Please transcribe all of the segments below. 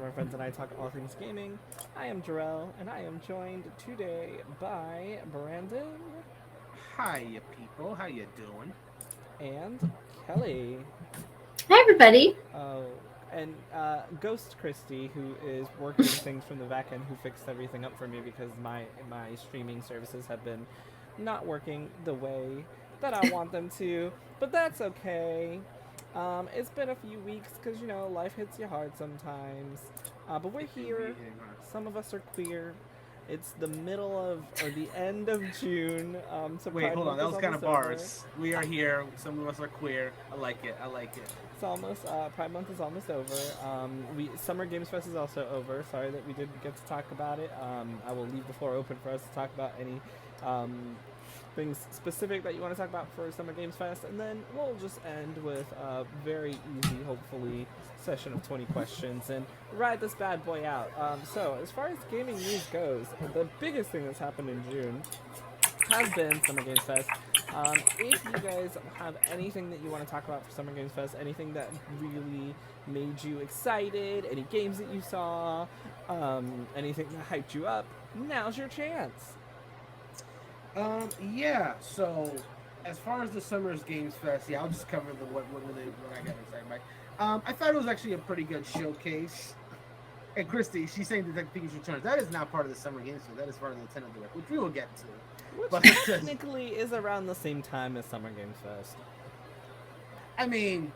my friends and I talk all things gaming. I am Jarrell, and I am joined today by Brandon Hiya, people. How you doing? and Kelly. Hi, everybody. Oh, and Ghost Christie, who is working things from the back end, who fixed everything up for me because my streaming services have been not working the way that I want them to. But that's okay. It's been a few weeks because life hits you hard sometimes. But we're It do be here. hitting hard. Some of us are queer. It's the middle of or the end of June. So Wait, Pride hold on. Month That is was kind of almost over. bars. We are here. Some of us are queer. I like it. I like it. It's almost Pride Month is almost over. We Summer Games Fest is also over. Sorry that we didn't get to talk about it. I will leave the floor open for us to talk about any things specific that you want to talk about for Summer Games Fest, and then we'll just end with a very easy, hopefully, session of 20 questions and ride this bad boy out. So as far as gaming news goes, the biggest thing that's happened in June has been Summer Games Fest. If you guys have anything that you want to talk about for Summer Games Fest, anything that really made you excited, any games that you saw, anything that hyped you up, now's your chance. Yeah. So, as far as the Summer's Games Fest, yeah, I'll just cover the what I got excited by. I thought it was actually a pretty good showcase. And Christy, she's saying that Pikachu returns. That is not part of the Summer Games Fest. That is part of the Nintendo Direct, which we will get to. Which But technically is around the same time as Summer Games Fest. I mean,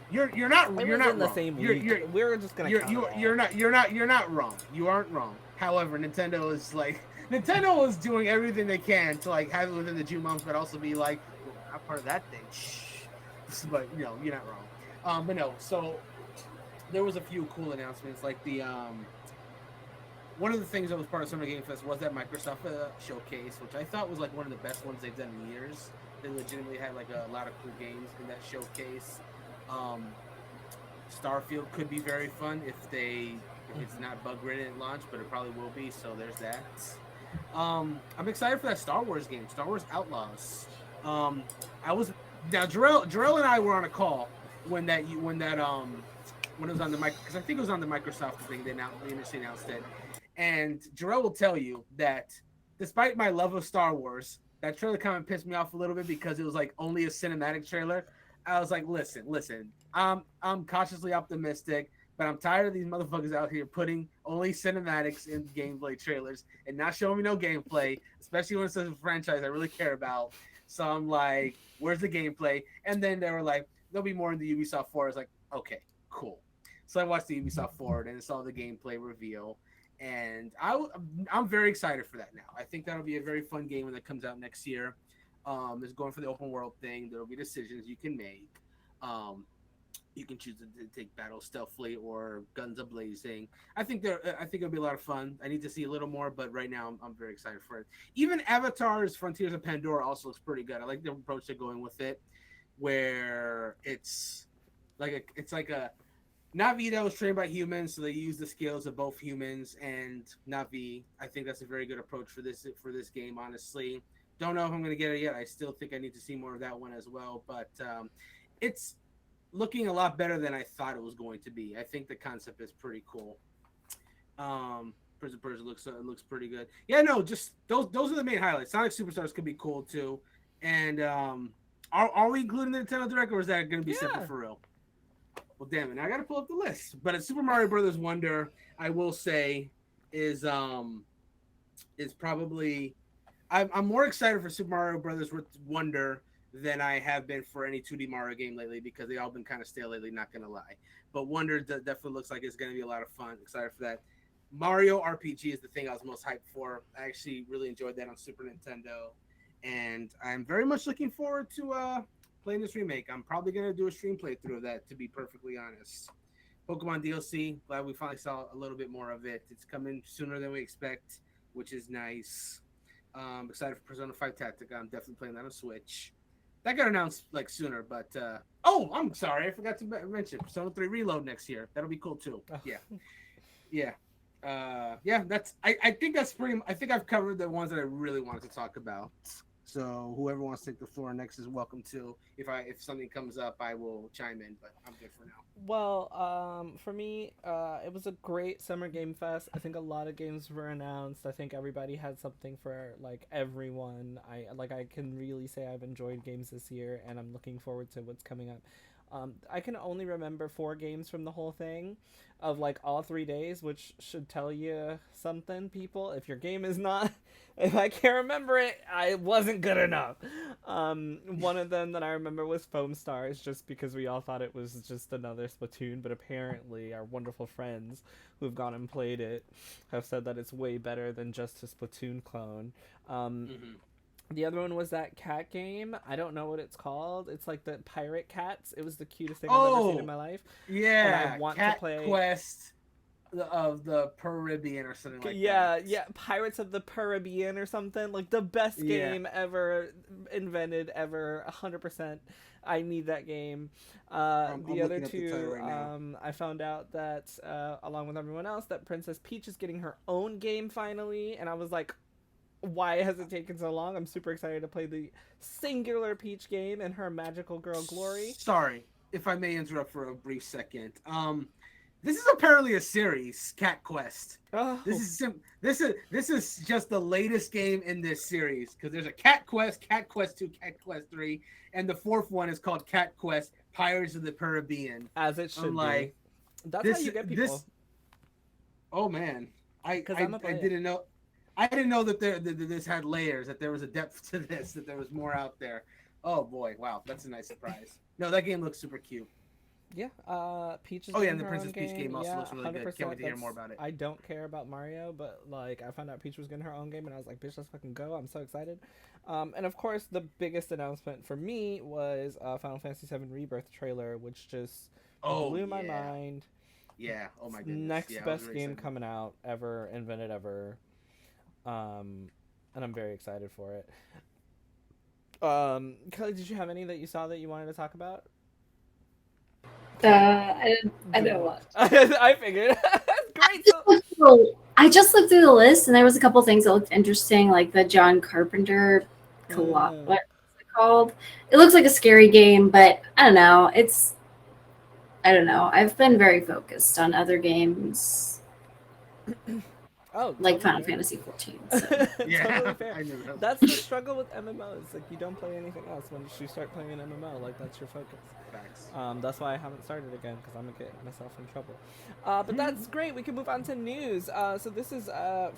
you're not It you're was not in the wrong. same You're week. you're We're just gonna you're count you it all. you're not wrong. You aren't wrong. However, Nintendo is doing everything they can to like have it within the June month, but also be like, well, we're not part of that thing. Shh. But you're not wrong. But no, so there was a few cool announcements, like the one of the things that was part of Summer Game Fest was that Microsoft showcase, which I thought was like one of the best ones they've done in years. They legitimately had like a lot of cool games in that showcase. Um, Starfield could be very fun if it's not bug ridden at launch, but it probably will be. So there's that. I'm excited for that Star Wars game, Star Wars Outlaws. I was now Jarrell and I were on a call when it was on the mic because I think it was on the Microsoft thing they initially announced it, and Jarrell will tell you that despite my love of Star Wars, that trailer kind of pissed me off a little bit because it was like only a cinematic trailer. I was like, listen, I'm cautiously optimistic, but I'm tired of these motherfuckers out here putting only cinematics in gameplay trailers and not showing me no gameplay, especially when it's a franchise I really care about. So I'm like, where's the gameplay? And then they were like, there'll be more in the Ubisoft Forward. I was like, okay, cool. So I watched the Ubisoft Forward and saw the gameplay reveal. And I'm very excited for that now. I think that'll be a very fun game when it comes out next year. It's going for the open world thing. There will be decisions you can make. You can choose to take battle stealthily or guns a blazing. I think it'll be a lot of fun. I need to see a little more, but right now I'm very excited for it. Even Avatar's Frontiers of Pandora also looks pretty good. I like the approach they're going with it, where it's like a Navi that was trained by humans, so they use the skills of both humans and Navi. I think that's a very good approach for this game. Honestly, don't know if I'm going to get it yet. I still think I need to see more of that one as well. But it's looking a lot better than I thought it was going to be. I think the concept is pretty cool. Prison Persia looks pretty good. Yeah, no, just those are the main highlights. Sonic Superstars could be cool too. And are we including the Nintendo Direct, or is that going to be separate for real? Well, damn it! Now I got to pull up the list. But Super Mario Brothers Wonder, I will say, is probably I'm more excited for Super Mario Brothers Wonder than I have been for any 2D Mario game lately because they all been kind of stale lately. Not gonna lie, but Wonder definitely looks like it's gonna be a lot of fun. Excited for that. Mario RPG is the thing I was most hyped for. I actually really enjoyed that on Super Nintendo, and I'm very much looking forward to playing this remake. I'm probably gonna do a stream playthrough of that, to be perfectly honest. Pokemon DLC, glad we finally saw a little bit more of it. It's coming sooner than we expect, which is nice. Excited for Persona 5 Tactica. I'm definitely playing that on Switch. That got announced like sooner, but I'm sorry, I forgot to mention Persona 3 Reload next year. That'll be cool too. Yeah. That's I think that's pretty. I think I've covered the ones that I really wanted to talk about. So whoever wants to take the floor next is welcome to. If something comes up, I will chime in, but I'm good for now. Well, for me, it was a great summer game fest. I think a lot of games were announced. I think everybody had something for like everyone. I can really say I've enjoyed games this year, and I'm looking forward to what's coming up. I can only remember 4 games from the whole thing, of like all 3 days, which should tell you something, people. If your game is not, if I can't remember it, I wasn't good enough. One of them that I remember was Foam Stars, just because we all thought it was just another Splatoon, but apparently our wonderful friends who've gone and played it have said that it's way better than just a Splatoon clone. Mm-hmm. The other one was that cat game. I don't know what it's called. It's like the pirate cats. It was the cutest thing I've ever seen in my life. Yeah, and I want Cat to play Quest of the Caribbean or something like yeah, that. yeah, Pirates of the Caribbean or something. Like the best game ever invented, ever. 100%. I need that game. I'm The other looking up the title two, right now. I found out that along with everyone else, that Princess Peach is getting her own game finally, and I was like, why has it taken so long? I'm super excited to play the singular Peach game and her magical girl Glory. Sorry, if I may interrupt for a brief second. This is apparently a series, Cat Quest. Oh. This is just the latest game in this series, because there's a Cat Quest 2, Cat Quest 3, and the fourth one is called Cat Quest Pirates of the Caribbean. As it should be. That's how you get people. Oh man, I didn't know. I didn't know that this had layers, that there was a depth to this, that there was more out there. Oh boy, wow, that's a nice surprise. No, that game looks super cute. Yeah, Peach is and the Princess Peach game also looks really good. Can't wait to hear more about it. I don't care about Mario, but like I found out Peach was getting her own game, and I was like, bitch, let's fucking go. I'm so excited. And of course, the biggest announcement for me was Final Fantasy VII Rebirth trailer, which just blew my mind. Yeah, oh my goodness. Next best game coming out ever, invented ever. And I'm very excited for it. Kelly, did you have any that you saw that you wanted to talk about? I don't watch. I figured. Great. I just looked through the list, and there was a couple things that looked interesting, like the John Carpenter co-op. What's it called? It looks like a scary game, but I don't know. I don't know. I've been very focused on other games. Like Final Fantasy 14. So. Yeah, totally fair. That's the struggle with MMOs. Like, you don't play anything else once you start playing an MMO. Like, that's your focus. Facts. That's why I haven't started again, because I'm gonna get myself in trouble. But that's great. We can move on to news. So this is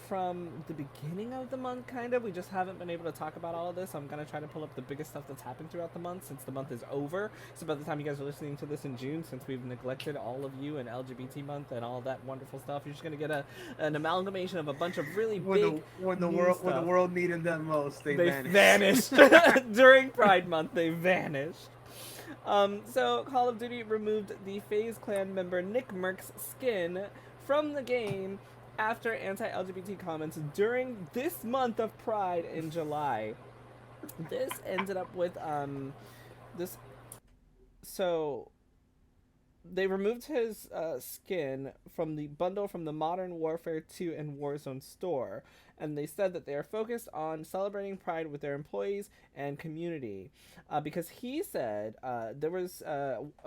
from the beginning of the month, kind of. We just haven't been able to talk about all of this. I'm gonna try to pull up the biggest stuff that's happened throughout the month, since the month is over. So by the time you guys are listening to this in June, since we've neglected all of you in LGBT month and all that wonderful stuff, you're just gonna get an amalgamation of a bunch of really big when the world needed them most, they vanished. During Pride Month, they vanished. So Call of Duty removed the FaZe Clan member Nick Merck's skin from the game after anti-LGBT comments during this month of Pride in July. This ended up with this. So they removed his skin from the bundle from the Modern Warfare 2 and Warzone store, and they said that they are focused on celebrating Pride with their employees and community. Because he said, there was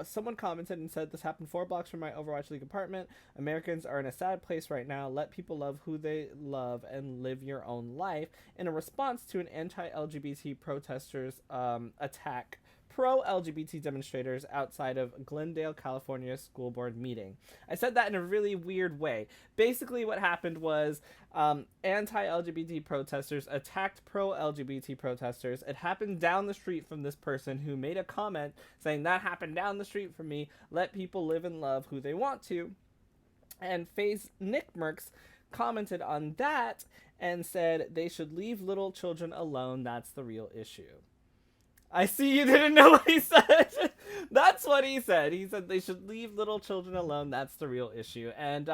someone commented and said, "This happened 4 blocks from my Overwatch League apartment. Americans are in a sad place right now. Let people love who they love and live your own life," in a response to an anti-LGBT protesters attack pro-LGBT demonstrators outside of Glendale, California school board meeting. I said that in a really weird way. Basically what happened was anti-LGBT protesters attacked pro-LGBT protesters. It happened down the street from this person who made a comment saying, "That happened down the street from me. Let people live and love who they want to." And FaZe Nick Merckx commented on that and said they should leave little children alone. That's the real issue. I see you didn't know what he said. That's what he said. He said they should leave little children alone. That's the real issue. And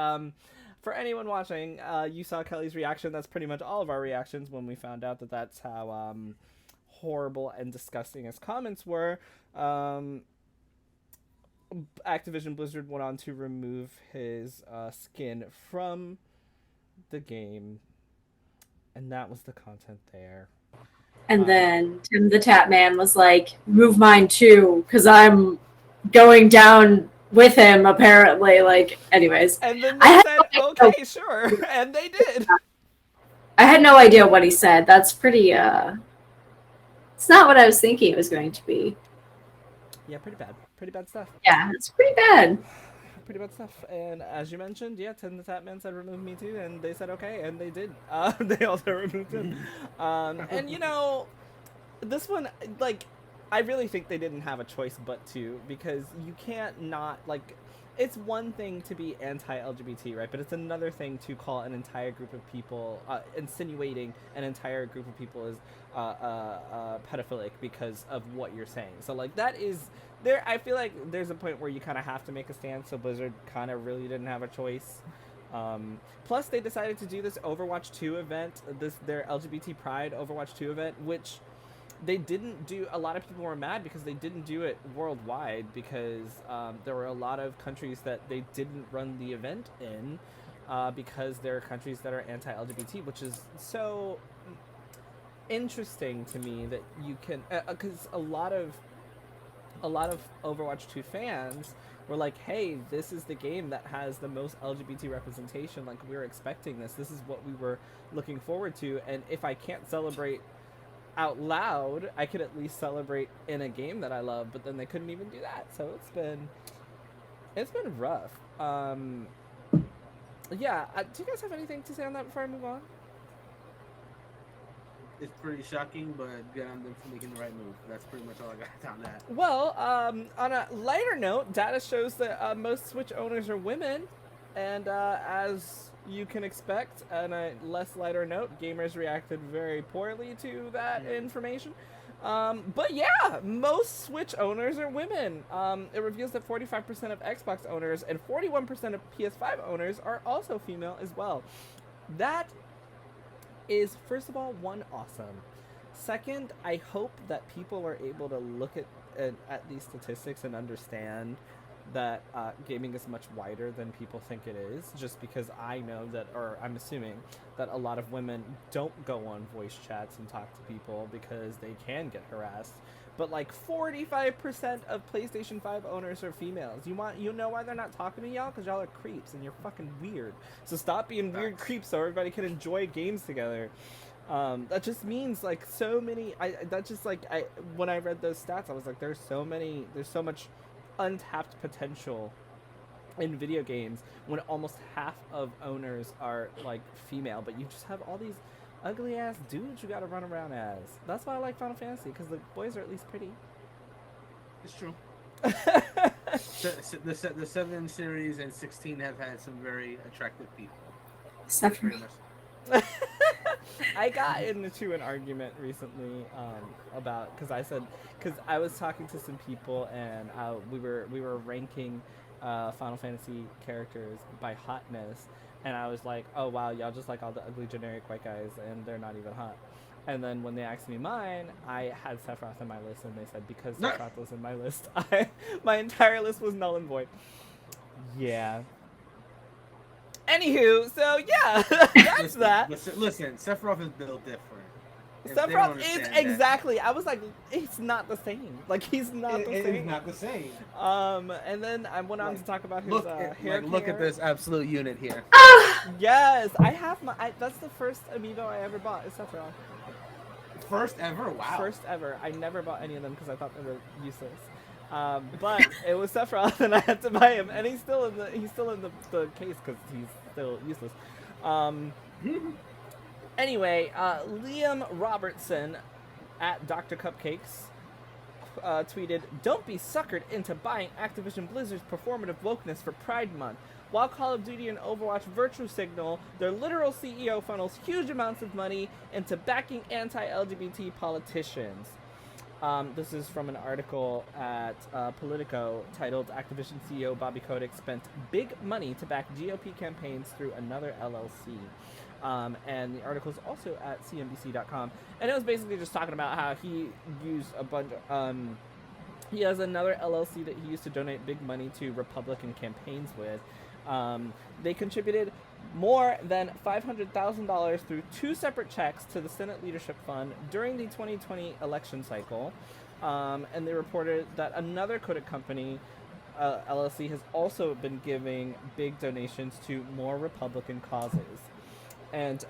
for anyone watching, you saw Kelly's reaction. That's pretty much all of our reactions when we found out that that's how horrible and disgusting his comments were. Activision Blizzard went on to remove his skin from the game. And that was the content there. And then Tim the Tap Man was like, move mine too, because I'm going down with him, apparently. Like, anyways. And then they said, okay, sure. And they did. I had no idea what he said. That's pretty, it's not what I was thinking it was going to be. Yeah, pretty bad. Pretty bad stuff. Yeah, it's pretty bad. Pretty bad stuff. And as you mentioned, yeah, Tim the Tap Man said remove me too, and they said okay, and they did. They also removed him. And you know, this one, like, I really think they didn't have a choice but to, because you can't not, like, it's one thing to be anti-LGBT, right? But it's another thing to call an entire group of people, insinuating an entire group of people as pedophilic because of what you're saying. So, like, that is there. I feel like there's a point where you kind of have to make a stand. So Blizzard kind of really didn't have a choice. Plus, they decided to do this Overwatch 2 event, their LGBT Pride Overwatch 2 event, which they didn't do. A lot of people were mad because they didn't do it worldwide, because there were a lot of countries that they didn't run the event in because there are countries that are anti-LGBT, which is so interesting to me that you can, because a lot of Overwatch 2 fans were like, hey, this is the game that has the most LGBT representation, like, we were expecting this is what we were looking forward to, and if I can't celebrate out loud, I could at least celebrate in a game that I love. But then they couldn't even do that, so it's been rough. Yeah, do you guys have anything to say on that before I move on? It's pretty shocking, but good on them for making the right move. That's pretty much all I got on that. Well, on a lighter note, data shows that most Switch owners are women, and as you can expect, on a less lighter note, gamers reacted very poorly to that information. But yeah, most Switch owners are women. It reveals that 45% of Xbox owners and 41% of PS5 owners are also female as well. That is, first of all, one, awesome. Second, I hope that people are able to look at these statistics and understand that gaming is much wider than people think it is, just because I know that, or I'm assuming that a lot of women don't go on voice chats and talk to people because they can get harassed. But like 45% of PlayStation 5 owners are females. You know why they're not talking to y'all? Because y'all are creeps and you're fucking weird. So stop being weird creeps so everybody can enjoy games together. That just means, like, so many. When I read those stats, I was like, there's so much untapped potential in video games when almost half of owners are like female, but you just have all these ugly ass dudes you gotta run around as. That's why I like Final Fantasy, because the boys are at least pretty. It's true. The 7 series and 16 have had some very attractive people. I got into an argument recently about, because I was talking to some people and we were ranking Final Fantasy characters by hotness, and I was like, oh wow, y'all just like all the ugly generic white guys and they're not even hot. And then when they asked me mine, I had Sephiroth in my list, and they said because Sephiroth was in my list, my entire list was null and void. Yeah. Anywho, so yeah, that's that. Listen, Sephiroth is built different. Sephiroth is exactly. I was like, it's not the same. Like, he's not the same. It's not the same. And then I went on to talk about his hair. Look at this absolute unit here. Yes, I have that's the first amiibo I ever bought. Is Sephiroth. First ever? Wow. First ever. I never bought any of them because I thought they were useless. But it was Sephiroth, and I had to buy him, and he's still in the case because he's still useless. Anyway, Liam Robertson at Dr. Cupcakes tweeted, "Don't be suckered into buying Activision Blizzard's performative wokeness for Pride Month. While Call of Duty and Overwatch virtue signal, their literal CEO funnels huge amounts of money into backing anti-LGBT politicians." This is from an article at Politico titled "Activision CEO Bobby Kotick spent big money to back GOP campaigns through another LLC." And the article is also at CNBC.com. And it was basically just talking about how he used a bunch of... he has another LLC that he used to donate big money to Republican campaigns with. They contributed more than $500,000 through 2 separate checks to the Senate Leadership Fund during the 2020 election cycle. And they reported that another Kodak company, LLC, has also been giving big donations to more Republican causes. And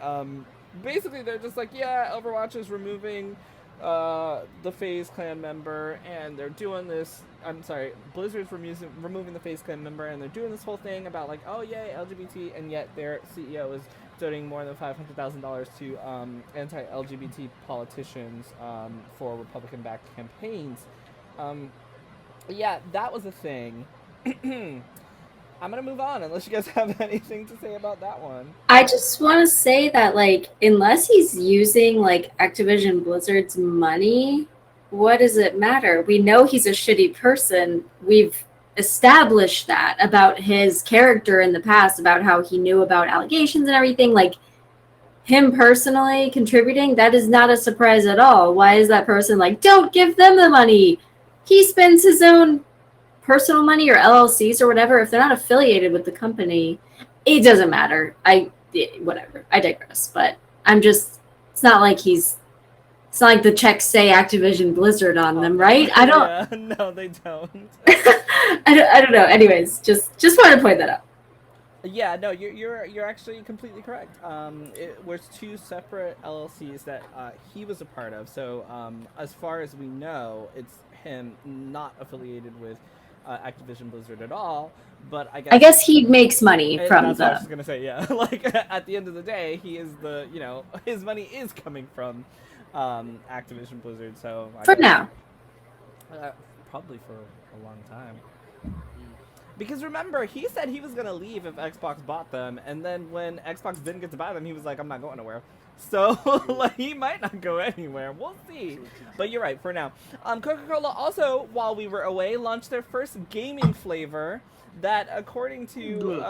basically, they're just like, yeah, Overwatch is removing the FaZe Clan member, and they're doing this. I'm sorry, Blizzard's removing the FaZe Clan member, and they're doing this whole thing about like, oh yay, LGBT, and yet their CEO is donating more than $500,000 to anti-LGBT politicians for Republican-backed campaigns. Yeah, that was a thing. I'm gonna move on unless you guys have anything to say about that one. I just want to say that, like, unless he's using like Activision Blizzard's money, what does it matter? We know he's a shitty person. We've established that about his character in the past, about how he knew about allegations and everything. Like, him personally contributing, that is not a surprise at all. Why is that person like, don't give them the money? He spends his own personal money or LLCs or whatever. If they're not affiliated with the company, it doesn't matter. Whatever. I digress. But I'm just, it's not like the checks say Activision Blizzard on them, right? I don't. Yeah, no, they don't. I don't know. Anyways, just wanted to point that out. Yeah, no, you're actually completely correct. It was 2 separate LLCs that he was a part of. So as far as we know, it's him not affiliated with Activision Blizzard at all. But I guess he makes money from that's what I was gonna say. Yeah, like at the end of the day, he is his money is coming from Activision Blizzard. So now, probably for a long time. Because remember, he said he was going to leave if Xbox bought them, and then when Xbox didn't get to buy them, he was like, I'm not going nowhere. So, like, he might not go anywhere. We'll see. But you're right, for now. Coca-Cola also, while we were away, launched their first gaming flavor that, according to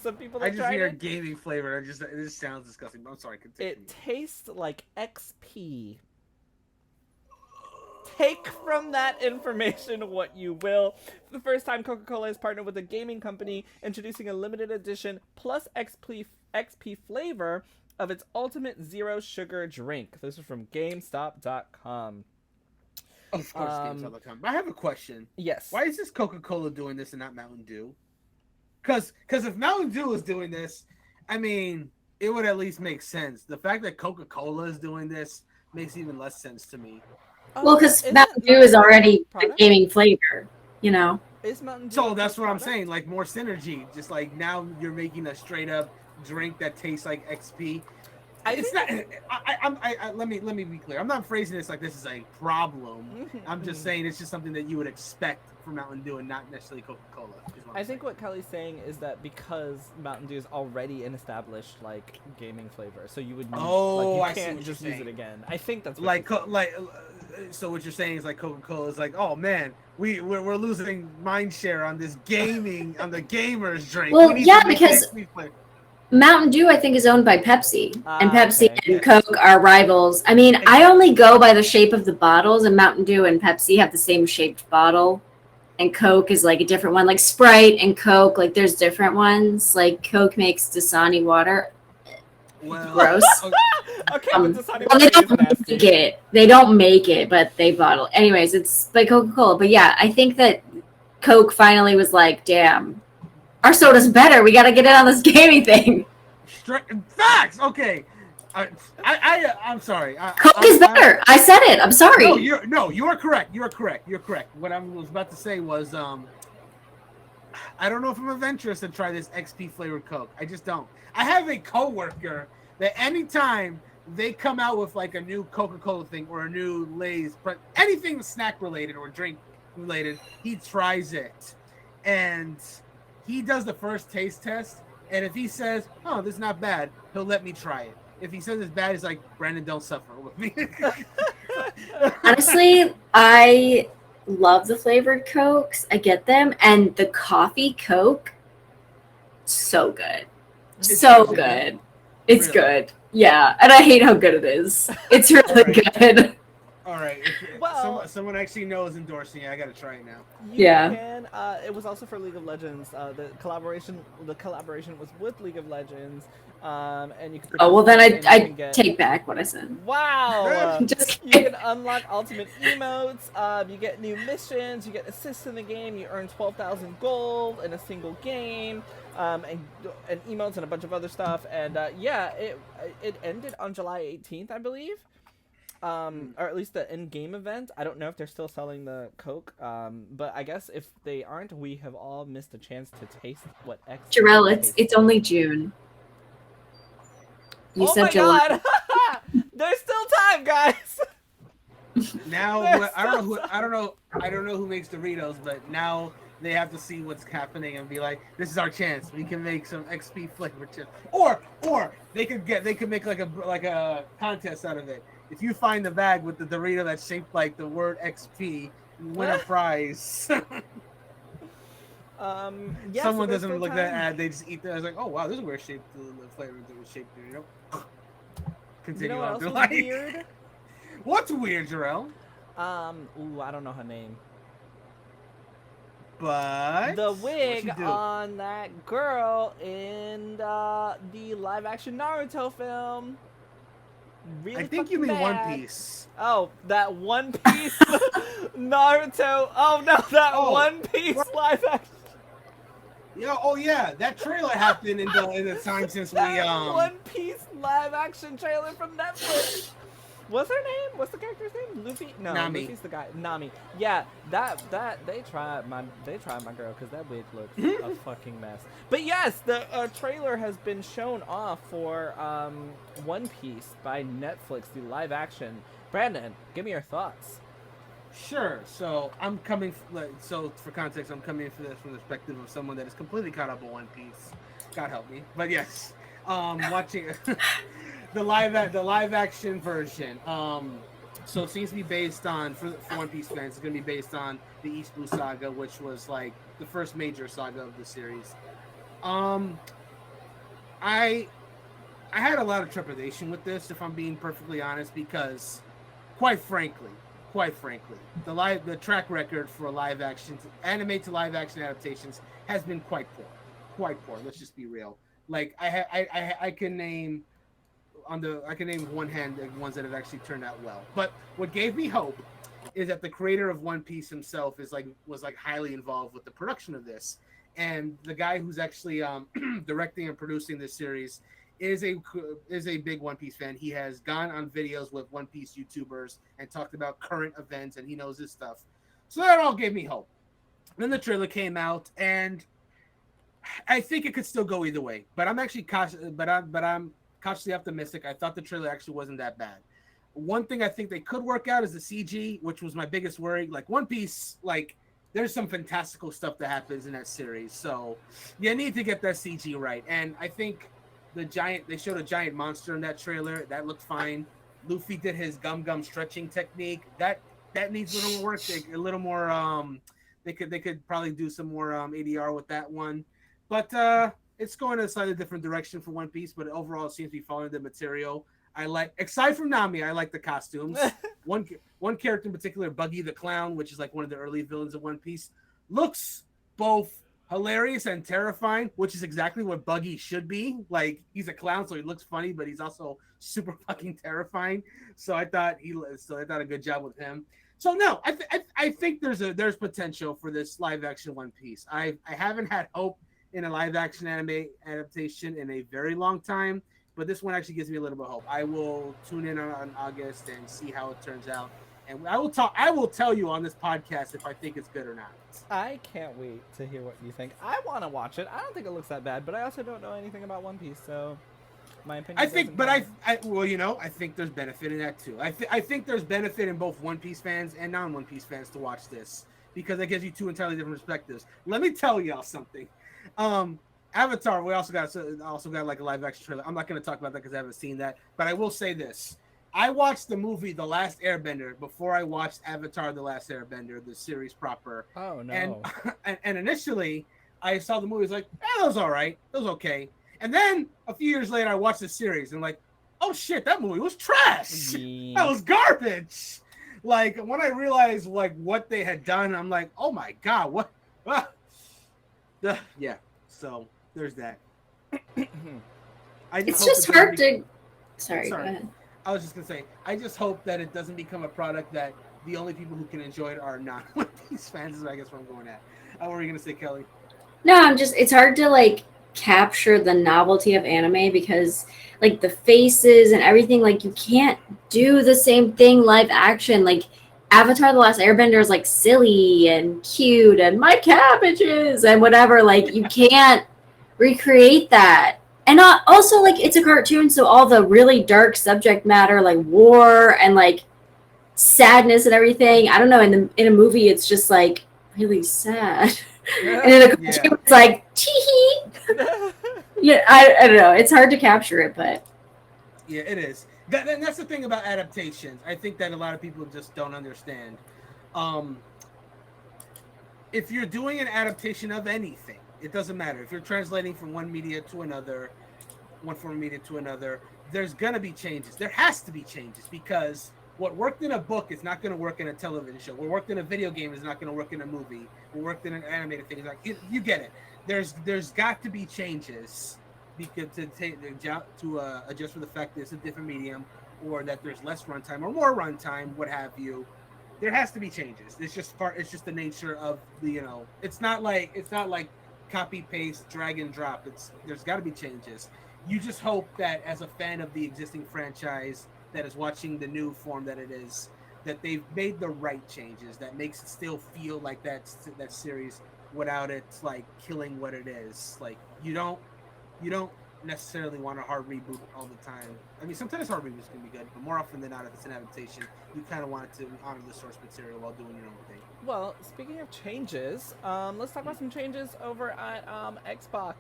some people that I just tried hear it, gaming flavor, it just sounds disgusting. I'm sorry, continue. It tastes like XP. Take from that information what you will. For the first time, Coca-Cola has partnered with a gaming company, introducing a limited edition plus XP flavor of its ultimate zero sugar drink. This is from GameStop.com. Of course, GameStop.com. I have a question. Yes. Why is this Coca-Cola doing this and not Mountain Dew? Because if Mountain Dew is doing this, I mean, it would at least make sense. The fact that Coca-Cola is doing this makes even less sense to me. Well, because Mountain Dew is already a gaming flavor, you know. Is Mountain Dew so that's what I'm saying. Like, more synergy. Just like now you're making a straight up drink that tastes like XP. It's not. Let me be clear. I'm not phrasing this like this is a problem. I'm just saying it's just something that you would expect from Mountain Dew and not necessarily Coca-Cola. I think what Kelly's saying is that because Mountain Dew is already an established like gaming flavor, so you would you can't just use it again. I think that's what so what you're saying is like Coca-Cola is like, oh man, we're losing mind share on this gaming on the gamers drink. Well, yeah, because Mountain Dew, I think, is owned by Pepsi, and Pepsi and Coke are rivals. I mean, I only go by the shape of the bottles, and Mountain Dew and Pepsi have the same shaped bottle, and Coke is like a different one. Like Sprite and Coke, like there's different ones. Like Coke makes Dasani water. Well, gross. Okay, but Dasani well, they don't water is make it. They don't make it, but they bottle. Anyways, it's by Coca-Cola. But yeah, I think that Coke finally was like, damn. Our soda's better. We got to get in on this gaming thing. Facts. Okay. I'm sorry. Coke is better. I said it. I'm sorry. No, you are correct. You are correct. You're correct. What I was about to say was, I don't know if I'm adventurous to try this XP flavored Coke. I just don't. I have a coworker that anytime they come out with like a new Coca-Cola thing or a new Lay's, anything snack related or drink related, he tries it. And he does the first taste test, and if he says, "Oh, this is not bad," he'll let me try it. If he says it's bad, he's like, "Brandon, don't suffer with me." Honestly, I love the flavored Cokes. I get them, and the coffee Coke, so good, so good. It's really good. Yeah, and I hate how good it is. It's really good. All right. Well- Someone actually knows endorsing it. I gotta try it now. You Yeah. can. It was also for League of Legends. The collaboration was with League of Legends. And you can. Oh well, then participate and you I can get- take back what I said. Wow! Just You kidding. can unlock ultimate emotes. You get new missions. You get assists in the game. You earn 12,000 gold in a single game. And emotes and a bunch of other stuff. And yeah, it ended on July 18th, I believe. Or at least the in-game event. I don't know if they're still selling the Coke. But I guess if they aren't, we have all missed a chance to taste what X. Jarrell, tastes it's like. only June. You Oh said my July. god! There's still time, guys. Now There's I don't know who makes Doritos, but now they have to see what's happening and be like, this is our chance. We can make some XP flavored chips, or they could make like a contest out of it. If you find the bag with the Dorito that's shaped like the word XP, you win a prize. Yeah, Someone so there's doesn't still look at that time. ad, they just eat that. I was like, oh wow, this is weird shaped flavor shaped Dorito. Continue You know what on. else They're was like, weird? what's weird, Jarrell? Ooh, I don't know her name. But The what'd wig she do? on that girl in the live-action Naruto film. Really I think you mean fucking One bad. Piece. Oh, that One Piece Naruto. Oh no, that Oh, One Piece live action. Yeah, oh yeah, that trailer happened in the time since we That One Piece live action trailer from Netflix. What's her name? What's the character's name? Luffy? No, Nami. Luffy's the guy. Nami. Yeah, that they tried my girl because that wig looks a fucking mess. But yes, the trailer has been shown off for One Piece by Netflix, the live action. Brandon, give me your thoughts. Sure. So I'm coming. So for context, I'm coming for this from the perspective of someone that is completely caught up on One Piece. God help me. But yes, watching the live action version. So it seems to be based on for One Piece fans. It's going to be based on the East Blue Saga, which was like the first major saga of the series. I had a lot of trepidation with this, if I'm being perfectly honest, because quite frankly, the track record for live action anime to live action adaptations has been quite poor. Let's just be real. Like I can name one hand the ones that have actually turned out well. But what gave me hope is that the creator of One Piece himself was highly involved with the production of this, and the guy who's actually directing and producing this series is a big One Piece fan. He has gone on videos with One Piece YouTubers and talked about current events, and he knows his stuff. So that all gave me hope. Then the trailer came out, and I think it could still go either way. But I'm actually I'm cautiously optimistic. I thought the trailer actually wasn't that bad. One thing I think they could work out is the CG, which was my biggest worry. Like One Piece, there's some fantastical stuff that happens in that series. So you need to get that CG right. And I think they showed a giant monster in that trailer. That looked fine. Luffy did his gum stretching technique. That needs a little work. A little more. They could probably do some more ADR with that one. But it's going in a slightly different direction for One Piece. But overall, it seems to be following the material. Aside from Nami, I like the costumes. One character in particular, Buggy the Clown, which is like one of the early villains of One Piece, looks both hilarious and terrifying, which is exactly what Buggy should be. Like, he's a clown, so he looks funny, but he's also super fucking terrifying. So I thought a good job with him. So no, I think there's potential for this live action One Piece. I haven't had hope in a live action anime adaptation in a very long time, but this one actually gives me a little bit of hope. I will tune in on August and see how it turns out. And I will tell you on this podcast if I think it's good or not. I can't wait to hear what you think. I want to watch it. I don't think it looks that bad, but I also don't know anything about One Piece, so my opinion. I think there's benefit in that too. I think there's benefit in both One Piece fans and non-One Piece fans to watch this because it gives you two entirely different perspectives. Let me tell y'all something. Avatar, we also got like a live action trailer. I'm not going to talk about that because I haven't seen that, but I will say this. I watched the movie The Last Airbender before I watched Avatar The Last Airbender, the series proper. Oh no. And initially I saw the movie, I was like, that was all right. It was okay. And then a few years later I watched the series and like, oh shit, that movie was trash. That was garbage. Like when I realized like what they had done, I'm like, oh my god, what? Ah. Yeah. So there's that. I It's hope just it doesn't hard to. Sorry, go Sorry. ahead. I was just gonna say, I just hope that it doesn't become a product that the only people who can enjoy it are not One Piece fans. Is I guess where I'm going at. What were you gonna say, Kelly? No, it's hard to like capture the novelty of anime because like the faces and everything, like you can't do the same thing live action. Like Avatar The Last Airbender is like silly and cute and my cabbages and whatever. Like you can't recreate that. And also like it's a cartoon, so all the really dark subject matter like war and like sadness and everything. I don't know, in a movie it's just like really sad. And in a cartoon, Yeah. it's like, tee hee. Yeah, I don't know. It's hard to capture it, but Yeah, it is. And that's the thing about adaptations. I think that a lot of people just don't understand. If you're doing an adaptation of anything, it doesn't matter. If you're translating from one media to another, one form of media to another, there's gonna be changes. There has to be changes because what worked in a book is not going to work in a television show. What worked in a video game is not going to work in a movie. What worked in an animated thing is like you get it. There's got to be changes because to adjust for the fact that it's a different medium or that there's less runtime or more runtime, what have you. There has to be changes. It's just the nature of the It's not like copy paste drag and drop. There's got to be changes. You just hope that as a fan of the existing franchise that is watching the new form that it is, that they've made the right changes that makes it still feel like that series without it like killing what it is. Like you don't necessarily want a hard reboot all the time. I mean, sometimes hard reboots can be good, but more often than not, if it's an adaptation, you kind of want it to honor the source material while doing your own thing. Well, speaking of changes, let's talk about some changes over at Xbox.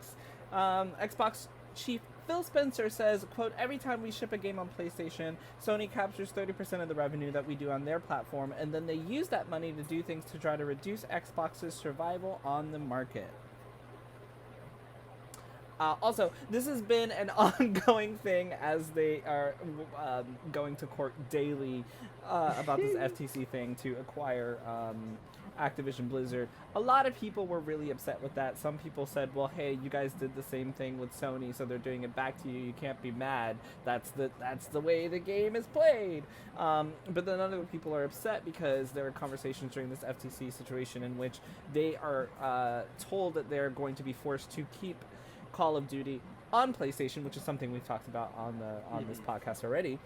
Xbox chief Phil Spencer says, quote, every time we ship a game on PlayStation, Sony captures 30% of the revenue that we do on their platform, and then they use that money to do things to try to reduce Xbox's survival on the market. Also, this has been an ongoing thing as they are going to court daily about this FTC thing to acquire Activision Blizzard. A lot of people were really upset with that. Some people said, well, hey, you guys did the same thing with Sony, so they're doing it back to you. You can't be mad. That's the way the game is played. But then other people are upset because there are conversations during this FTC situation in which they are told that they're going to be forced to keep Call of Duty on PlayStation, which is something we've talked about on this podcast already.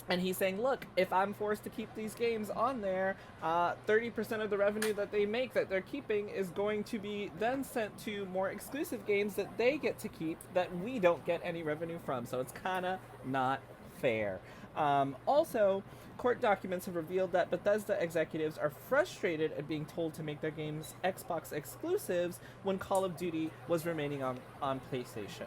And he's saying, look, if I'm forced to keep these games on there, 30% of the revenue that they make that they're keeping is going to be then sent to more exclusive games that they get to keep that we don't get any revenue from. So it's kind of not fair. Also, court documents have revealed that Bethesda executives are frustrated at being told to make their games Xbox exclusives when Call of Duty was remaining on PlayStation.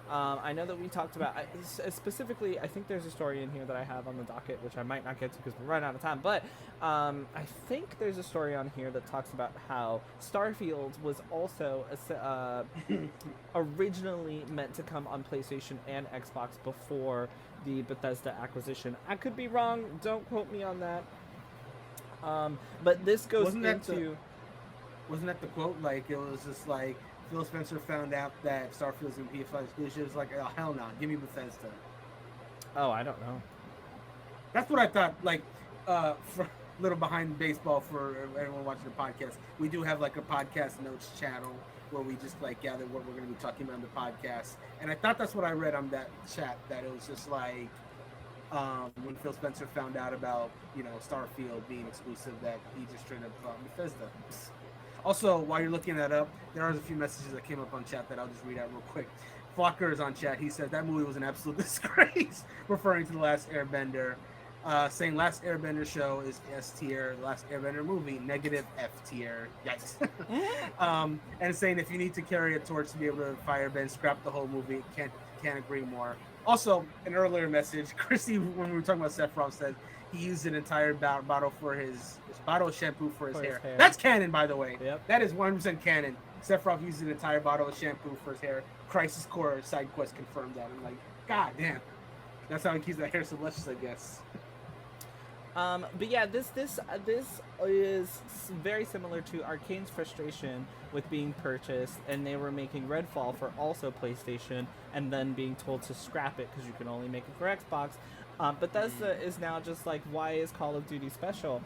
I know that we talked about, specifically, I think there's a story in here that I have on the docket, which I might not get to because we're running out of time, but I think there's a story on here that talks about how Starfield was also originally meant to come on PlayStation and Xbox before the Bethesda acquisition. I could be wrong, don't quote me on that. But this goes Wasn't that the quote? Like, it was just like, Phil Spencer found out that Starfield's going to be a PS5 exclusive. It was like, oh, hell no, give me Bethesda. Oh, I don't know. That's what I thought. Like, for a little behind baseball for everyone watching the podcast, we do have like a podcast notes channel where we just like gather what we're going to be talking about in the podcast. And I thought that's what I read on that chat, that it was just like when Phil Spencer found out about, Starfield being exclusive, that he just straight up Bethesda. Also, while you're looking that up, there are a few messages that came up on chat that I'll just read out real quick. Flocker is on chat. He said that movie was an absolute disgrace, referring to The Last Airbender, saying Last Airbender show is S tier, The Last Airbender movie, negative F tier. Yikes. And saying if you need to carry a torch to be able to firebend, scrap the whole movie. Can't agree more. Also, an earlier message, Chrissy, when we were talking about Sephiroth, said he used an entire bottle for his bottle of shampoo for his hair. That's canon, by the way. Yep. That is 100% canon. Sephiroth used an entire bottle of shampoo for his hair. Crisis Core side quest confirmed that. I'm like, god damn. That's how he keeps that hair so luscious, I guess. But yeah, this is very similar to Arcane's frustration with being purchased, and they were making Redfall for also PlayStation, and then being told to scrap it because you can only make it for Xbox. Bethesda is now just like, why is Call of Duty special?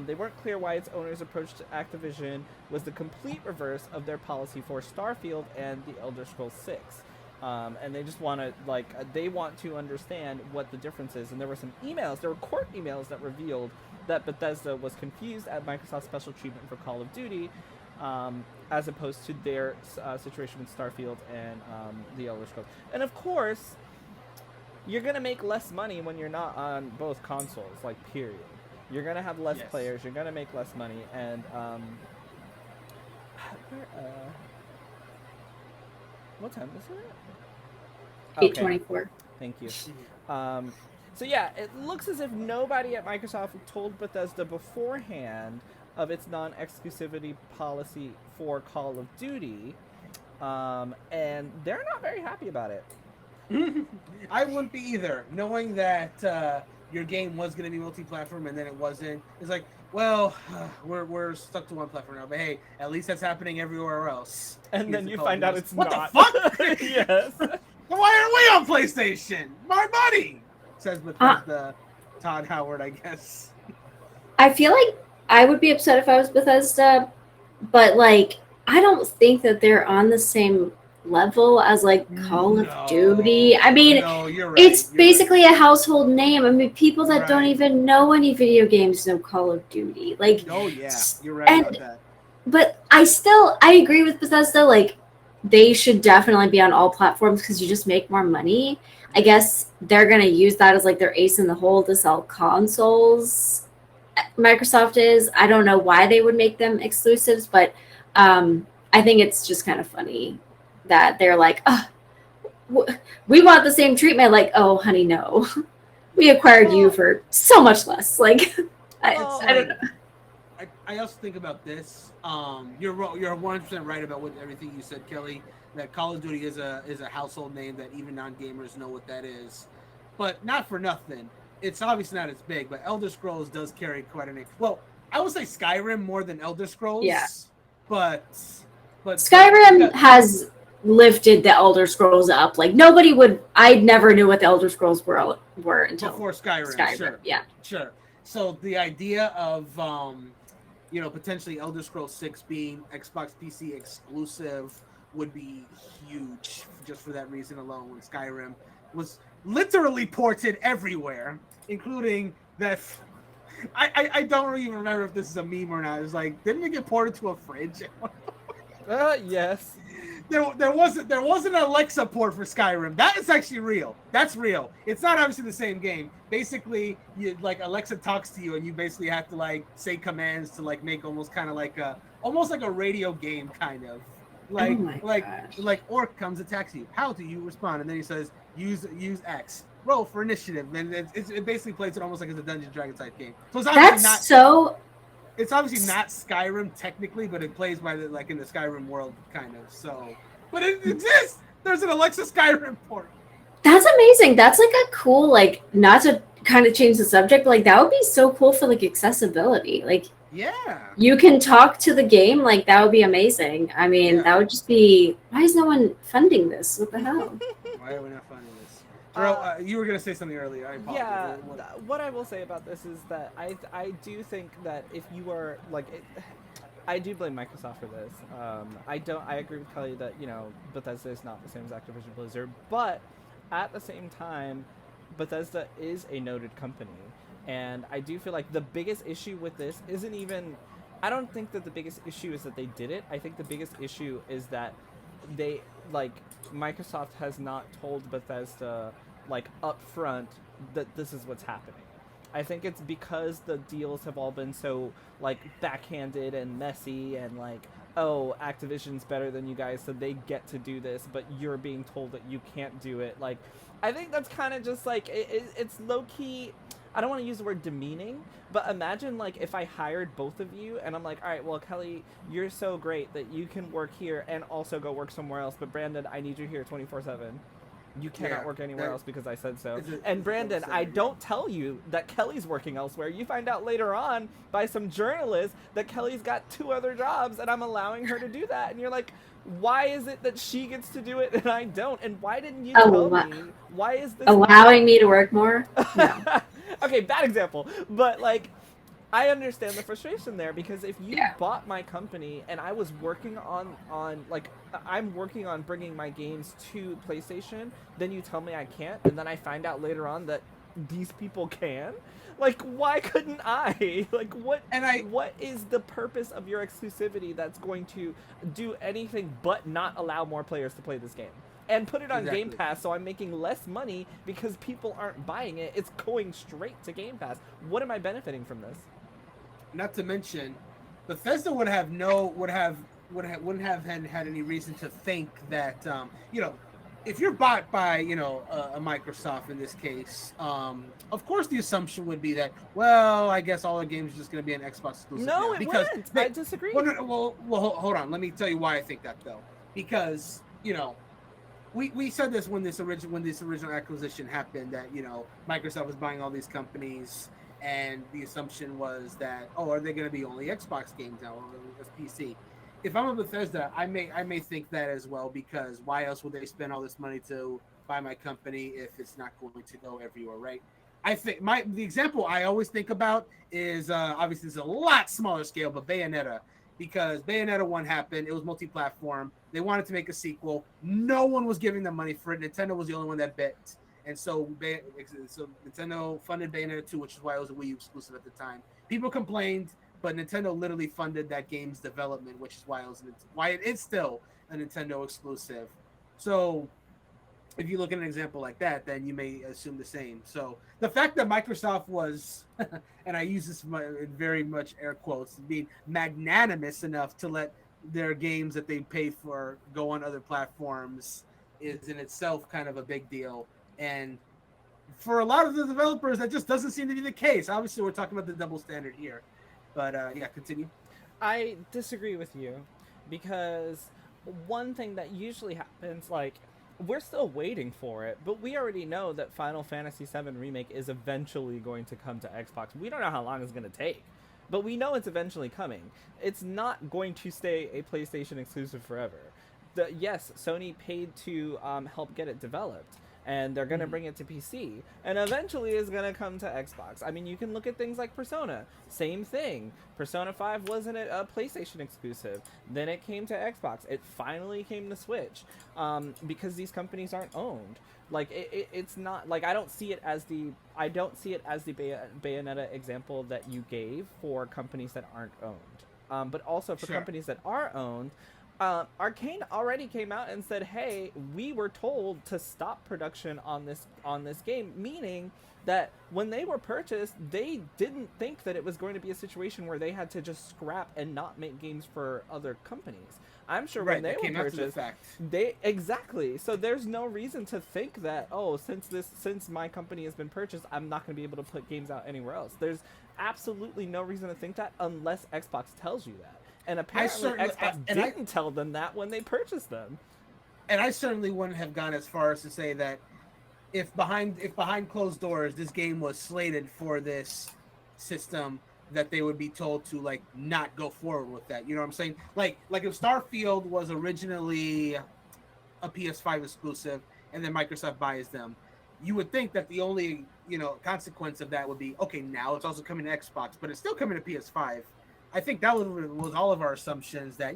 They weren't clear why its owners' approach to Activision was the complete reverse of their policy for Starfield and The Elder Scrolls 6. And they just want to they want to understand what the difference is. And there were court emails that revealed that Bethesda was confused at Microsoft's special treatment for Call of Duty, as opposed to their situation with Starfield and The Elder Scrolls. And of course, you're gonna make less money when you're not on both consoles. Period. You're gonna have less players. You're gonna make less money, and what time is it? 8:24. Thank you. So yeah, it looks as if nobody at Microsoft told Bethesda beforehand of its non-exclusivity policy for Call of Duty, and they're not very happy about it. I wouldn't be either, knowing that your game was going to be multi-platform and then it wasn't. It's like, well, we're stuck to one platform now, but hey, at least that's happening everywhere else. And then you find out it's what not. What the fuck? Yes. Why aren't we on PlayStation? My money! Says Bethesda, Todd Howard, I guess. I feel like I would be upset if I was Bethesda, but I don't think that they're on the same level as Call of Duty. I mean, no, you're right. it's basically a household name. I mean, people that don't even know any video games know Call of Duty. Oh yeah, you're right about that. But I agree with Bethesda. They should definitely be on all platforms because you just make more money. I guess they're gonna use that as their ace in the hole to sell consoles. Microsoft is. I don't know why they would make them exclusives, but I think it's just kind of funny that they're we want the same treatment. Oh, honey, no. We acquired you for so much less. I don't know. I also think about this. You're 100% right about everything you said, Kelly. That Call of Duty is a household name that even non-gamers know what that is. But not for nothing. It's obviously not as big, but Elder Scrolls does carry quite a name. Well, I would say Skyrim more than Elder Scrolls. Yeah. But Skyrim has lifted the Elder Scrolls up. I never knew what the Elder Scrolls were until before Skyrim. Sure. Yeah. Sure. So the idea of potentially Elder Scrolls 6 being Xbox PC exclusive would be huge just for that reason alone. When Skyrim was literally ported everywhere, including that. I don't even remember if this is a meme or not. It's didn't it get ported to a fridge? Yes. There wasn't an Alexa port for Skyrim. That is actually real. That's real. It's not obviously the same game. Basically, you Alexa talks to you, and you basically have to say commands to make almost like a radio game kind of. Orc comes attacks you. How do you respond? And then he says use X. Roll for initiative, and it basically plays it almost like it's a Dungeons & Dragons type game. So it's obviously It's obviously not Skyrim technically, but it plays by in the Skyrim world kind of. So, but it exists. There's an Alexa Skyrim port. That's amazing. That's a cool not to kind of change the subject, but that would be so cool for accessibility. Yeah. You can talk to the game. That would be amazing. I mean, that would just be. Why is no one funding this? What the hell? Why are we not funding this? Earl, you were gonna say something earlier. I apologize. Yeah. What I will say about this is that I do think that if you are I do blame Microsoft for this. I agree with Kelly that Bethesda is not the same as Activision Blizzard, but at the same time, Bethesda is a noted company. And I do feel like the biggest issue with this isn't even... I don't think that the biggest issue is that they did it. I think the biggest issue is that they, Microsoft has not told Bethesda, up front that this is what's happening. I think it's because the deals have all been so, backhanded and messy and, oh, Activision's better than you guys, so they get to do this, but you're being told that you can't do it. I think that's kind of just, it's low-key... I don't want to use the word demeaning, but imagine if I hired both of you and I'm all right, well, Kelly, you're so great that you can work here and also go work somewhere else, but Brandon, I need you here 24/7. You cannot Yeah, work anywhere that- else because I said so. it's a- And it's a Brandon, double I standard. don't tell you that Kelly's working elsewhere. You find out later on by some journalists that Kelly's got 2 other jobs and I'm allowing her to do that. And you're like, why is it that she gets to do it and I don't? And why didn't you tell Allo- me? Why is this Allowing me to work more? No. Okay, bad example. But like, I understand the frustration there because if you Yeah. bought my company and I was working on like I'm working on bringing my games to PlayStation, then you tell me I can't, and then I find out later on that these people can. Like, why couldn't I? Like, what is the purpose of your exclusivity that's going to do anything but not allow more players to play this game? And put it on Game Exactly. Pass, so I'm making less money because people aren't buying it. It's going straight to Game Pass. What am I benefiting from this? Not to mention, Bethesda wouldn't have had any reason to think that if you're bought by a Microsoft in this case, of course the assumption would be that, well, I guess all the games are just going to be an Xbox exclusive. No, now. it Because wouldn't. they- I disagree. well, hold on. Let me tell you why I think that though. Because we said this when this original acquisition happened, that Microsoft was buying all these companies, and the assumption was that, oh, are they going to be only Xbox games now or just PC? If I'm a Bethesda, I may think that as well, because why else would they spend all this money to buy my company if it's not going to go everywhere, right? I think the example I always think about is obviously it's a lot smaller scale, but Bayonetta, because Bayonetta 1 happened, it was multi-platform. They wanted to make a sequel. No one was giving them money for it. Nintendo was the only one that bet. And so Nintendo funded Bayonetta 2, which is why it was a Wii U exclusive at the time. People complained, but Nintendo literally funded that game's development, which is why it is still a Nintendo exclusive. So if you look at an example like that, then you may assume the same. So the fact that Microsoft was, and I use this in very much air quotes, being magnanimous enough to let their games that they pay for go on other platforms is in itself kind of a big deal. And for a lot of the developers, that just doesn't seem to be the case. Obviously, we're talking about the double standard here. But yeah, continue. I disagree with you because one thing that usually happens, like, we're still waiting for it, but we already know that Final Fantasy VII Remake is eventually going to come to Xbox. We don't know how long it's going to take, but we know it's eventually coming. It's not going to stay a PlayStation exclusive forever. Yes, Sony paid to help get it developed, and they're going to bring it to PC, and eventually it's going to come to Xbox. I mean, you can look at things like Persona. Same thing. Persona 5 wasn't a PlayStation exclusive. Then it came to Xbox. It finally came to Switch, because these companies aren't owned. Like, it's not, like, I don't see it as the Bayonetta example that you gave for companies that aren't owned. But also for companies that are owned, Arcane already came out and said, "Hey, we were told to stop production on this game," meaning that when they were purchased, they didn't think that it was going to be a situation where they had to just scrap and not make games for other companies. I'm sure when they were purchased, exactly. So there's no reason to think that, oh, since my company has been purchased, I'm not going to be able to put games out anywhere else. There's absolutely no reason to think that unless Xbox tells you that. And apparently Xbox didn't tell them that when they purchased them. And I certainly wouldn't have gone as far as to say that if behind closed doors this game was slated for this system, that they would be told to like not go forward with that. You know what I'm saying? Like if Starfield was originally a PS5 exclusive and then Microsoft buys them, you would think that the only consequence of that would be, okay, now it's also coming to Xbox, but it's still coming to PS5. I think that was all of our assumptions, that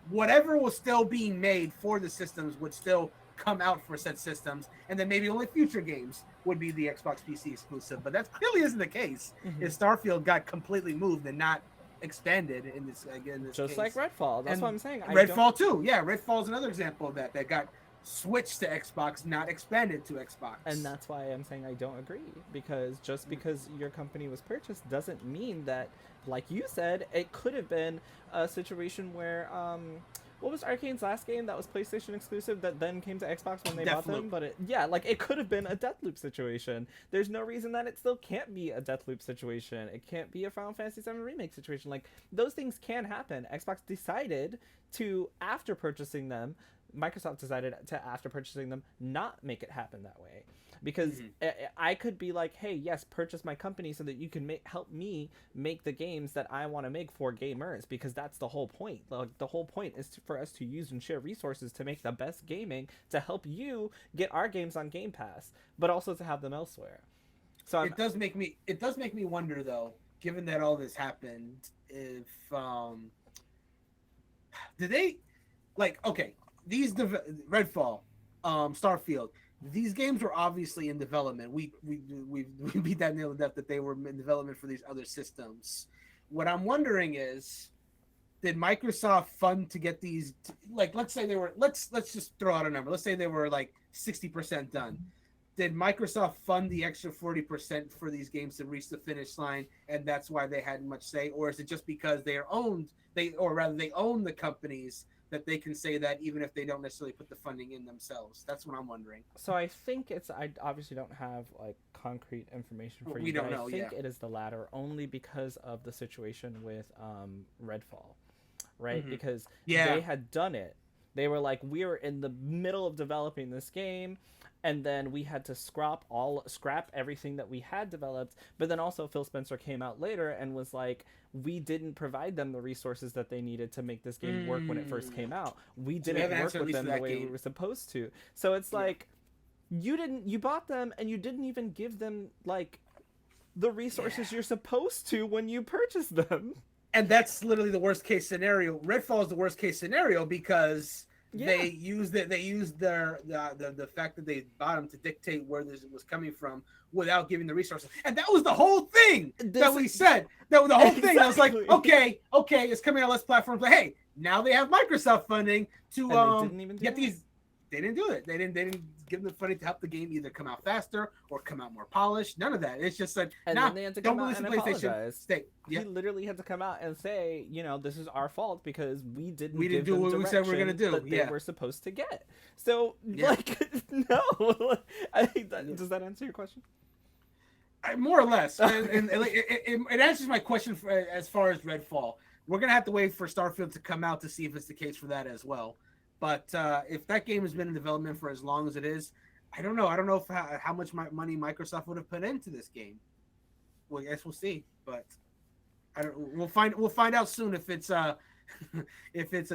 whatever was still being made for the systems would still come out for said systems, and then maybe only future games would be the Xbox PC exclusive. But that clearly isn't the case. If Starfield got completely moved and not expanded in this just case. like Redfall. That's what I'm saying. Redfall too. Yeah, Redfall is another example of that got switched to Xbox, not expanded to Xbox. And that's why I'm saying I don't agree, because just because your company was purchased doesn't mean that, like you said, it could have been a situation where what was Arcane's last game that was PlayStation exclusive that then came to Xbox when they bought them? But it could have been a Deathloop situation. There's no reason that it still can't be a Deathloop situation. It can't be a Final Fantasy VII Remake situation. Like, those things can happen. Xbox decided to, after purchasing them, Microsoft decided to, after purchasing them, not make it happen that way. Because I could be like, hey, yes, purchase my company so that you can help me make the games that I want to make for gamers, because that's the whole point. Like, the whole point is for us to use and share resources to make the best gaming, to help you get our games on Game Pass, but also to have them elsewhere. So it does make me wonder, though, given that all this happened, if did they, like, okay, these Redfall, Starfield, these games were obviously in development. We beat that nail to death that they were in development for these other systems. What I'm wondering is, did Microsoft fund to get these? Like, let's say they were. Let's just throw out a number. Let's say they were like 60% done. Did Microsoft fund the extra 40% for these games to reach the finish line, and that's why they hadn't much say, or is it just because they own the companies that they can say that even if they don't necessarily put the funding in themselves? That's what I'm wondering. So I think I obviously don't have like concrete information for you. We don't know. I think it is the latter, only because of the situation with Redfall, right? Because they had done it. They were like, we were in the middle of developing this game, and then we had to scrap everything that we had developed. But then also Phil Spencer came out later and was like, we didn't provide them the resources that they needed to make this game work when it first came out. We didn't work with them the way we were supposed to. So it's like, you bought them and you didn't even give them like the resources you're supposed to when you purchased them. And that's literally the worst case scenario. Redfall is the worst case scenario because they used the fact that they bought them to dictate where this was coming from without giving the resources. And that was the whole thing that we said. That was the whole thing. I was like, okay, it's coming on less platforms. But hey, now they have Microsoft funding to get these. They didn't do it. They didn't give them the funding to help the game either come out faster or come out more polished. None of that. It's just like, and then they had to come out and apologize. He literally had to come out and say, this is our fault because we didn't do what we said we were going to do. That they were supposed to get. So, like, no. I think does that answer your question? More or less. and it answers my question as far as Redfall. We're going to have to wait for Starfield to come out to see if it's the case for that as well. But if that game has been in development for as long as it is, I don't know. I don't know how much money Microsoft would have put into this game. Well, I guess we'll see. But we'll find out soon if it's a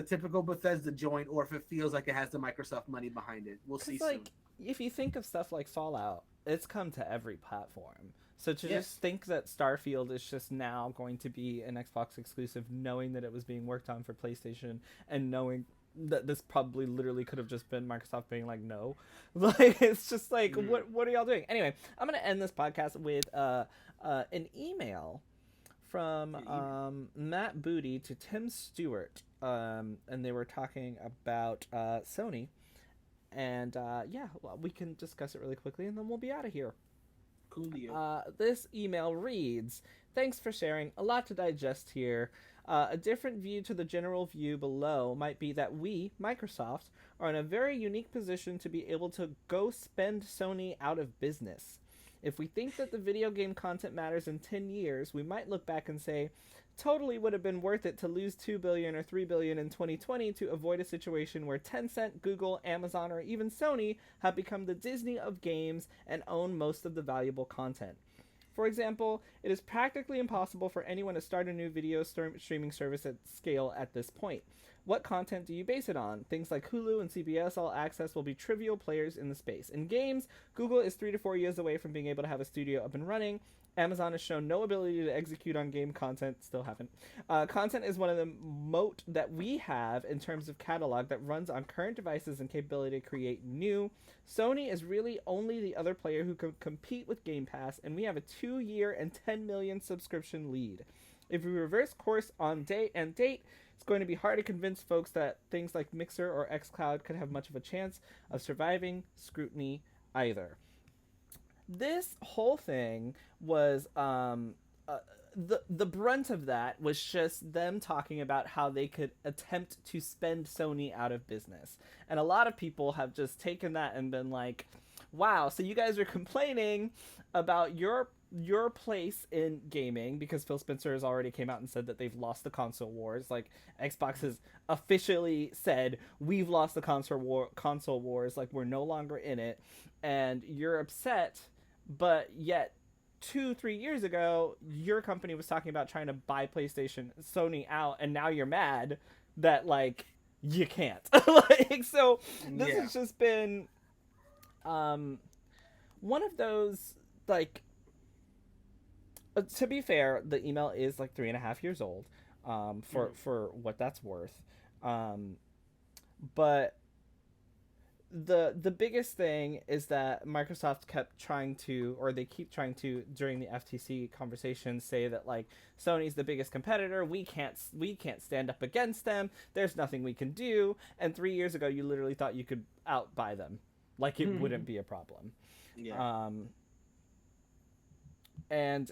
typical Bethesda joint or if it feels like it has the Microsoft money behind it. We'll see soon. If you think of stuff like Fallout, it's come to every platform. So to just think that Starfield is just now going to be an Xbox exclusive, knowing that it was being worked on for PlayStation and knowing that this probably literally could have just been Microsoft being like, no, like, it's just like, what are y'all doing? Anyway, I'm going to end this podcast with an email from Matt Booty to Tim Stewart. And they were talking about Sony. And we can discuss it really quickly and then we'll be out of here. Coolio. This email reads, thanks for sharing. A lot to digest here. A different view to the general view below might be that we, Microsoft, are in a very unique position to be able to go spend Sony out of business. If we think that the video game content matters in 10 years, we might look back and say, totally would have been worth it to lose $2 billion or $3 billion in 2020 to avoid a situation where Tencent, Google, Amazon, or even Sony have become the Disney of games and own most of the valuable content. For example, it is practically impossible for anyone to start a new video streaming service at scale at this point. What content do you base it on? Things like Hulu and CBS All Access will be trivial players in the space. In games, Google is 3 to 4 years away from being able to have a studio up and running. Amazon has shown no ability to execute on game content, still haven't. Content is one of the moat that we have in terms of catalog that runs on current devices and capability to create new. Sony is really only the other player who can compete with Game Pass, and we have a 2-year and 10 million subscription lead. If we reverse course on date, it's going to be hard to convince folks that things like Mixer or xCloud could have much of a chance of surviving scrutiny either. This whole thing was the brunt of that was just them talking about how they could attempt to spend Sony out of business. And a lot of people have just taken that and been like, wow, so you guys are complaining about your your place in gaming, because Phil Spencer has already came out and said that they've lost the console wars. Like, Xbox has officially said, we've lost the console wars, like, we're no longer in it, and you're upset, but yet 2-3 years ago your company was talking about trying to buy Sony out, and now you're mad that, like, you can't. Like, so this has just been one of those, like, to be fair, the email is like 3.5 years old, for what that's worth. But the biggest thing is that Microsoft kept trying to, or they keep trying to, during the FTC conversation, say that, like, Sony's the biggest competitor. We can't stand up against them. There's nothing we can do. And 3 years ago, you literally thought you could outbuy them, like it wouldn't be a problem. Yeah. And,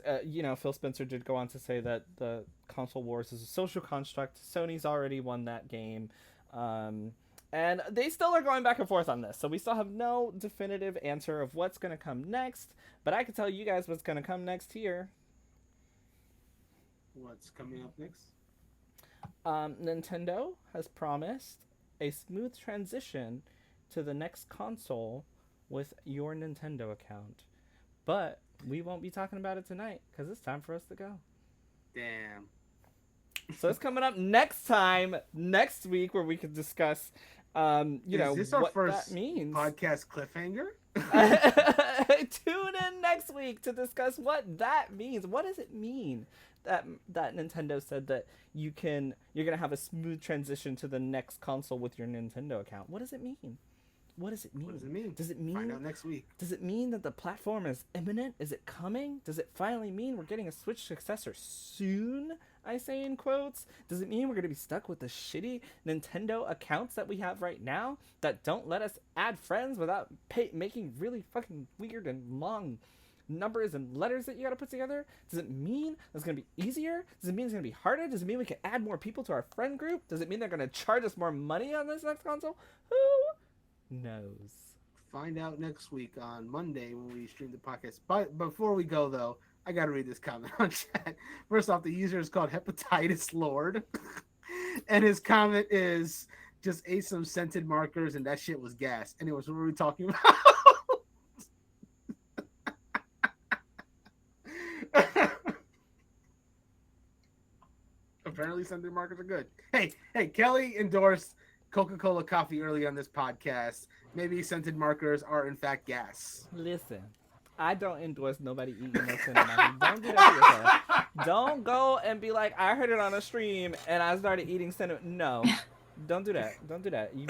Phil Spencer did go on to say that the console wars is a social construct. Sony's already won that game. And they still are going back and forth on this. So we still have no definitive answer of what's going to come next. But I can tell you guys what's going to come next here. What's coming up next? Nintendo has promised a smooth transition to the next console with your Nintendo account. But we won't be talking about it tonight because it's time for us to go. Damn. So it's coming up next week, where we can discuss, Is this our what first that means. Podcast cliffhanger? Tune in next week to discuss what that means. What does it mean that Nintendo said that you're gonna have a smooth transition to the next console with your Nintendo account? What does it mean? What does it mean? Does it mean? Find out next week. Does it mean that the platform is imminent? Is it coming? Does it finally mean we're getting a Switch successor soon? I say in quotes. Does it mean we're going to be stuck with the shitty Nintendo accounts that we have right now that don't let us add friends without making really fucking weird and long numbers and letters that you got to put together? Does it mean it's going to be easier? Does it mean it's going to be harder? Does it mean we can add more people to our friend group? Does it mean they're going to charge us more money on this next console? Who knows? Find out next week on Monday when we stream the podcast. But before we go, though, I gotta read this comment on chat. First off, the user is called Hepatitis Lord, and his comment is just ate some scented markers and that shit was gas. Anyways, what were we talking about? Apparently, scented markers are good. Hey, Kelly endorsed Coca-Cola coffee early on this podcast. Maybe scented markers are in fact gas. Listen, I don't endorse nobody eating no scented markers. Don't do that to yourself. Don't go and be like, I heard it on a stream and I started eating scented. No, don't do that. Don't do that. You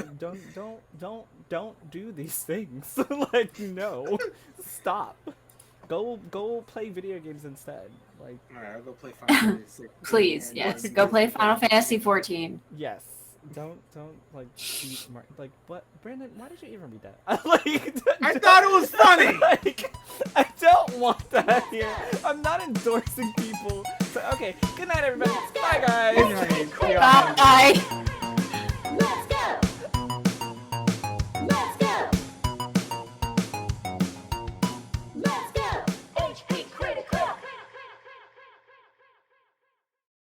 don't do these things. Like, no, stop. Go play video games instead. Like, all right, I'll go play Final Fantasy 16. Please, yes, go play Final Fantasy 14. Yes. Don't like eat like what, Brandon? Why did you even read that? Like, I thought it was funny. Like, I don't want that here. I'm not endorsing people. So, okay, good night, everybody. Bye, guys. Good night. Bye.